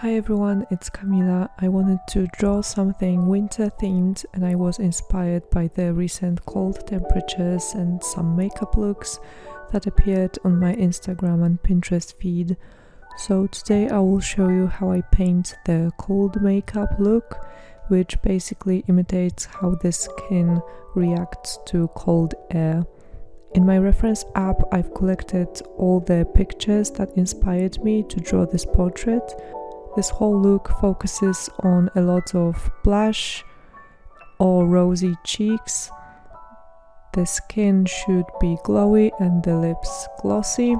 Hi everyone, it's Camila. I wanted to draw something winter themed and I was inspired by the recent cold temperatures and some makeup looks that appeared on my Instagram and Pinterest feed. So today I will show you how I paint the cold makeup look, which basically imitates how the skin reacts to cold air. In my reference app, I've collected all the pictures that inspired me to draw this portrait. This whole look focuses on a lot of blush or rosy cheeks. The skin should be glowy and the lips glossy,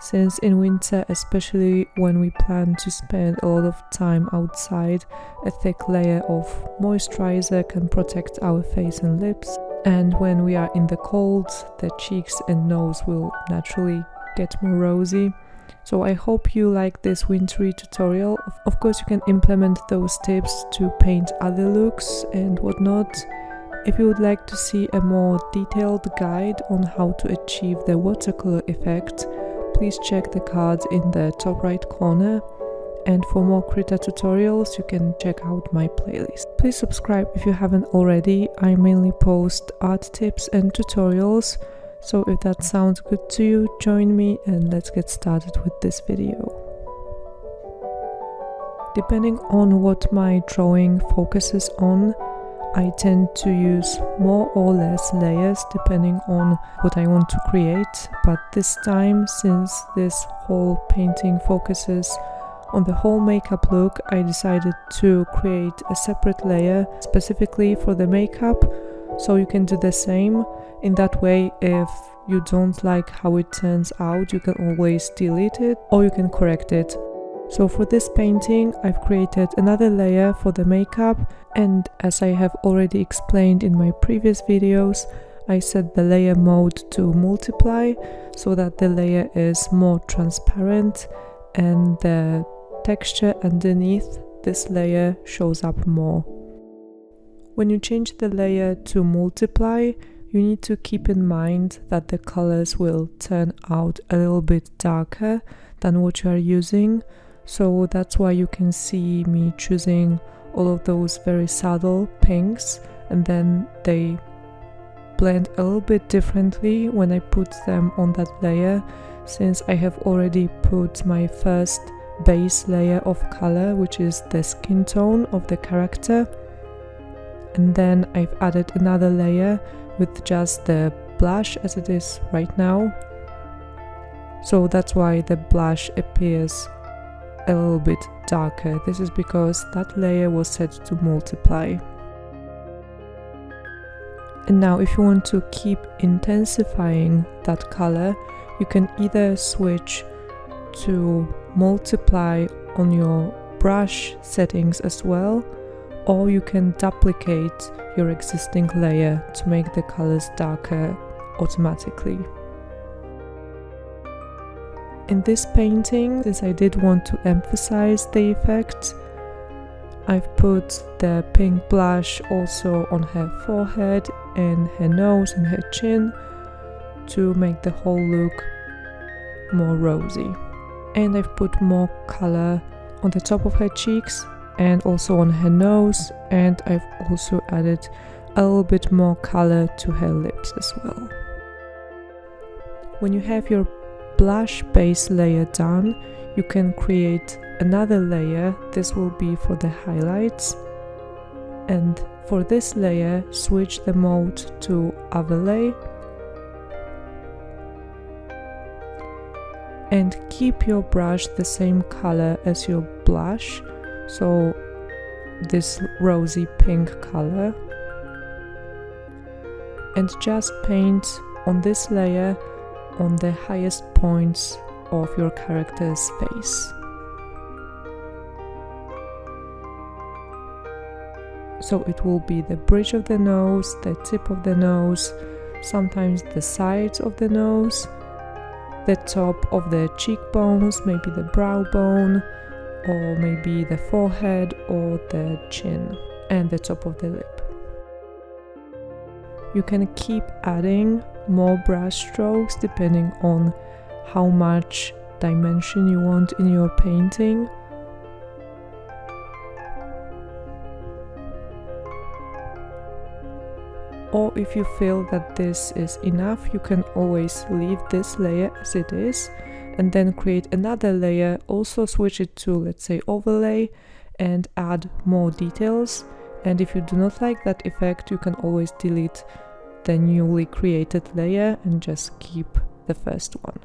since in winter, especially when we plan to spend a lot of time outside, a thick layer of moisturizer can protect our face and lips. And when we are in the cold, the cheeks and nose will naturally get more rosy. So I hope you like this wintry tutorial. Of course, you can implement those tips to paint other looks and whatnot. If you would like to see a more detailed guide on how to achieve the watercolor effect, please check the cards in the top right corner. And for more Krita tutorials, you can check out my playlist. Please subscribe if you haven't already. I mainly post art tips and tutorials. So if that sounds good to you, join me and let's get started with this video. Depending on what my drawing focuses on, I tend to use more or less layers depending on what I want to create. But this time, since this whole painting focuses on the whole makeup look, I decided to create a separate layer specifically for the makeup. So you can do the same. In that way, if you don't like how it turns out, you can always delete it or you can correct it. So for this painting, I've created another layer for the makeup, and as I have already explained in my previous videos, I set the layer mode to multiply so that the layer is more transparent and the texture underneath this layer shows up more. When you change the layer to multiply, you need to keep in mind that the colors will turn out a little bit darker than what you are using. So that's why you can see me choosing all of those very subtle pinks, and then they blend a little bit differently when I put them on that layer, since I have already put my first base layer of color, which is the skin tone of the character. And then I've added another layer with just the blush as it is right now. So that's why the blush appears a little bit darker. This is because that layer was set to multiply. And now if you want to keep intensifying that color, you can either switch to multiply on your brush settings as well, or you can duplicate your existing layer to make the colors darker automatically. In this painting, since I did want to emphasize the effect, I've put the pink blush also on her forehead and her nose and her chin to make the whole look more rosy. And I've put more color on the top of her cheeks and also on her nose, and I've also added a little bit more color to her lips as well. When you have your blush base layer done, you can create another layer. This will be for the highlights, and for this layer, switch the mode to overlay and keep your brush the same color as your blush. So this rosy pink color, and just paint on this layer on the highest points of your character's face. So it will be the bridge of the nose, the tip of the nose, sometimes the sides of the nose, the top of the cheekbones, maybe the brow bone, or maybe the forehead or the chin, and the top of the lip. You can keep adding more brush strokes depending on how much dimension you want in your painting. Or if you feel that this is enough, you can always leave this layer as it is and then create another layer, also switch it to, let's say, overlay, and add more details. And if you do not like that effect, you can always delete the newly created layer and just keep the first one.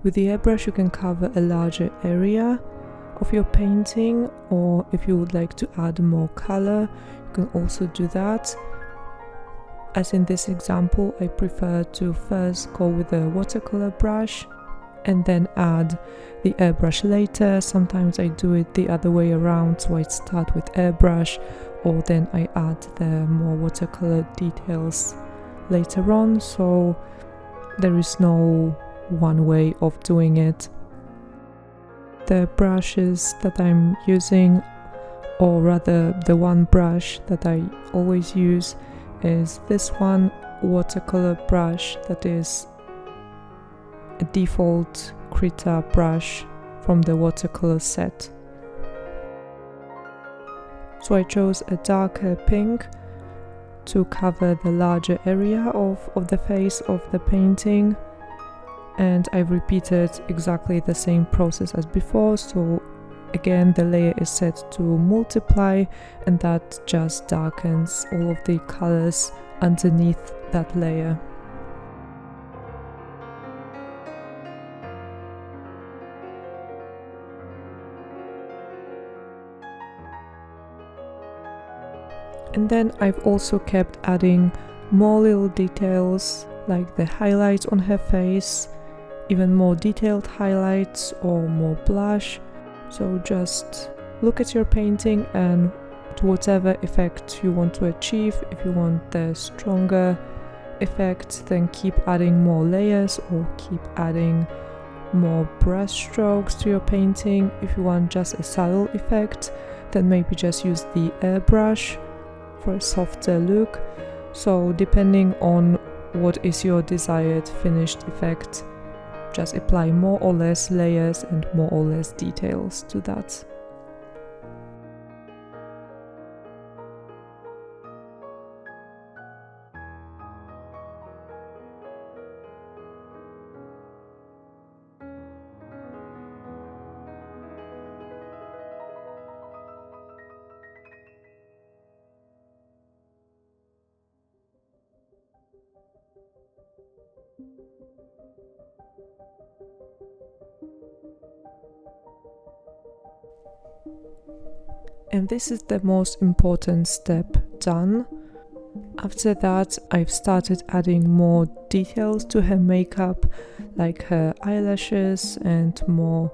With the airbrush you can cover a larger area of your painting, or if you would like to add more color, you can also do that. As in this example, I prefer to first go with a watercolor brush and then add the airbrush later. Sometimes I do it the other way around, so I start with airbrush, or then I add the more watercolor details later on, so there is no one way of doing it. The brushes that I'm using, or rather the one brush that I always use, is this one watercolor brush that is a default Krita brush from the watercolor set. So I chose a darker pink to cover the larger area of the face of the painting, and I've repeated exactly the same process as before. So again, the layer is set to multiply, and that just darkens all of the colors underneath that layer. And then I've also kept adding more little details, like the highlights on her face, even more detailed highlights or more blush. So just look at your painting and to whatever effect you want to achieve. If you want the stronger effect, then keep adding more layers or keep adding more brush strokes to your painting. If you want just a subtle effect, then maybe just use the airbrush for a softer look. So depending on what is your desired finished effect, just apply more or less layers and more or less details to that. And this is the most important step done. After that, I've started adding more details to her makeup, like her eyelashes and more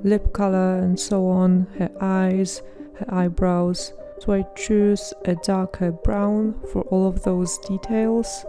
lip color and so on, her eyes, her eyebrows. So I choose a darker brown for all of those details.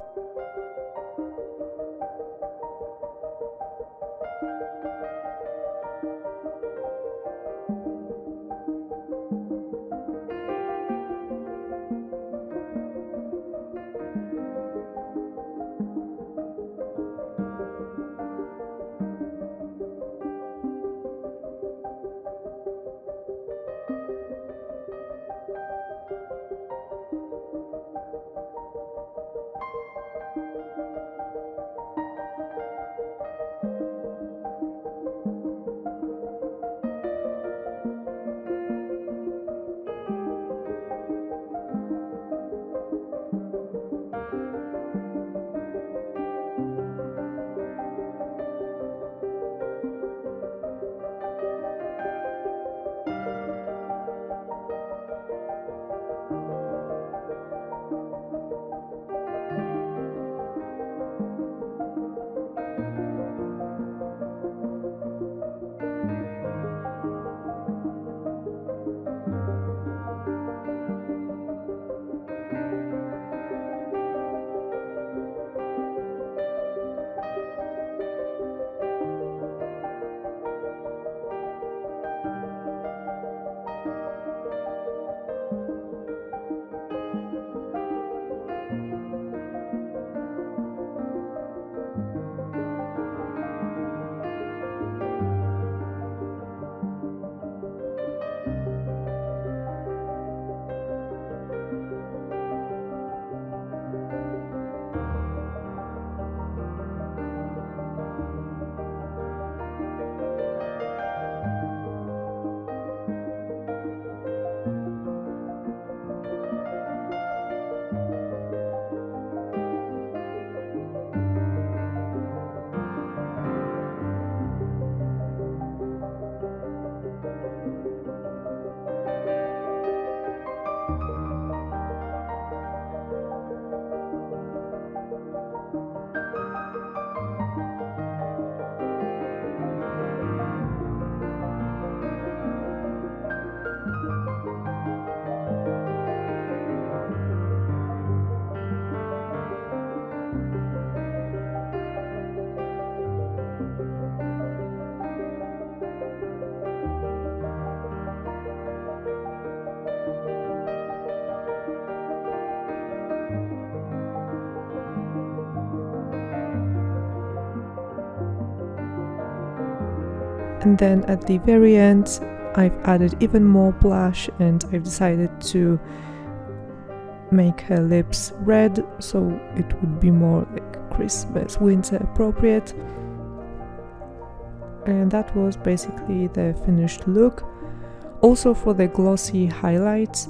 And then at the very end I've added even more blush, and I've decided to make her lips red so it would be more like Christmas, winter appropriate. And that was basically the finished look. Also for the glossy highlights,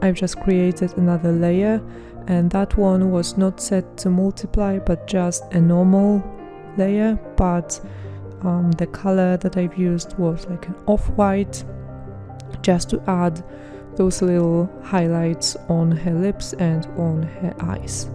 I've just created another layer, and that one was not set to multiply but just a normal layer, but the color that I've used was like an off-white, just to add those little highlights on her lips and on her eyes.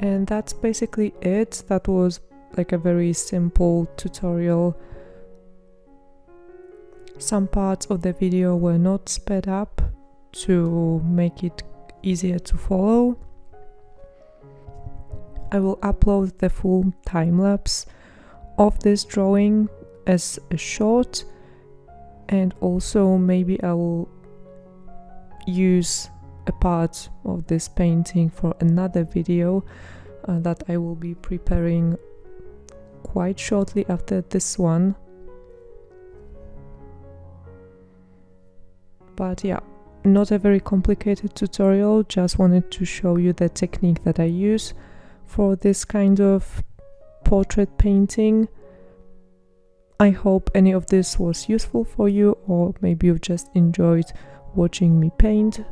And that's basically it. That was like a very simple tutorial. Some parts of the video were not sped up to make it easier to follow. I will upload the full time-lapse of this drawing as a short, and also maybe I will use a part of this painting for another video that I will be preparing quite shortly after this one. But yeah, not a very complicated tutorial, just wanted to show you the technique that I use for this kind of portrait painting. I hope any of this was useful for you, or maybe you've just enjoyed watching me paint.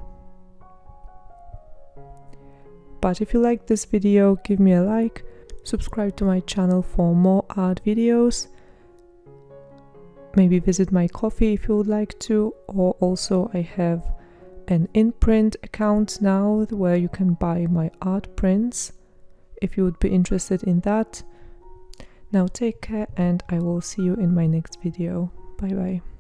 But if you liked this video, give me a like, subscribe to my channel for more art videos, maybe visit my Ko-fi if you would like to, or also I have an in-print account now where you can buy my art prints if you would be interested in that. Now take care, and I will see you in my next video. Bye bye.